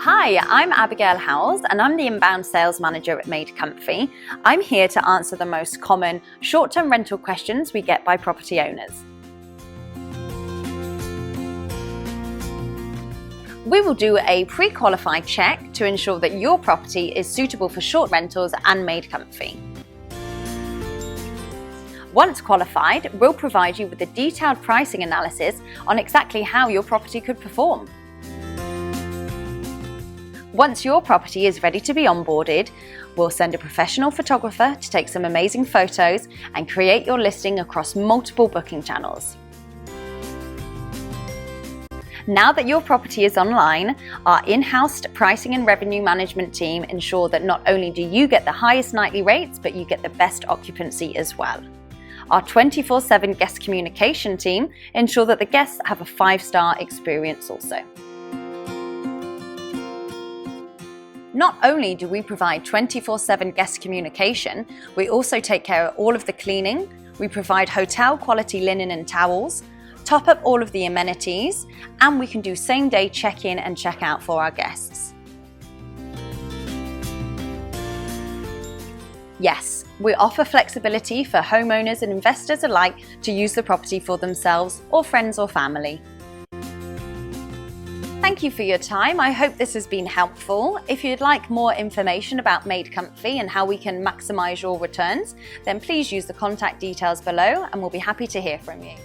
Hi, I'm Abigail Howells and I'm the inbound sales manager at MadeComfy. I'm here to answer the most common short-term rental questions we get by property owners. We will do a pre-qualified check to ensure that your property is suitable for short rentals and made comfy. Once qualified, we'll provide you with a detailed pricing analysis on exactly how your property could perform. Once your property is ready to be onboarded, we'll send a professional photographer to take some amazing photos and create your listing across multiple booking channels. Now that your property is online, our in-house pricing and revenue management team ensure that not only do you get the highest nightly rates, but you get the best occupancy as well. Our 24/7 guest communication team ensure that the guests have a 5-star experience also. Not only do we provide 24/7 guest communication, we also take care of all of the cleaning, we provide hotel quality linen and towels, top up all of the amenities, and we can do same-day check-in and check-out for our guests. Yes, we offer flexibility for homeowners and investors alike to use the property for themselves or friends or family. Thank you for your time. I hope this has been helpful. If you'd like more information about MadeComfy and how we can maximize your returns, then please use the contact details below and we'll be happy to hear from you.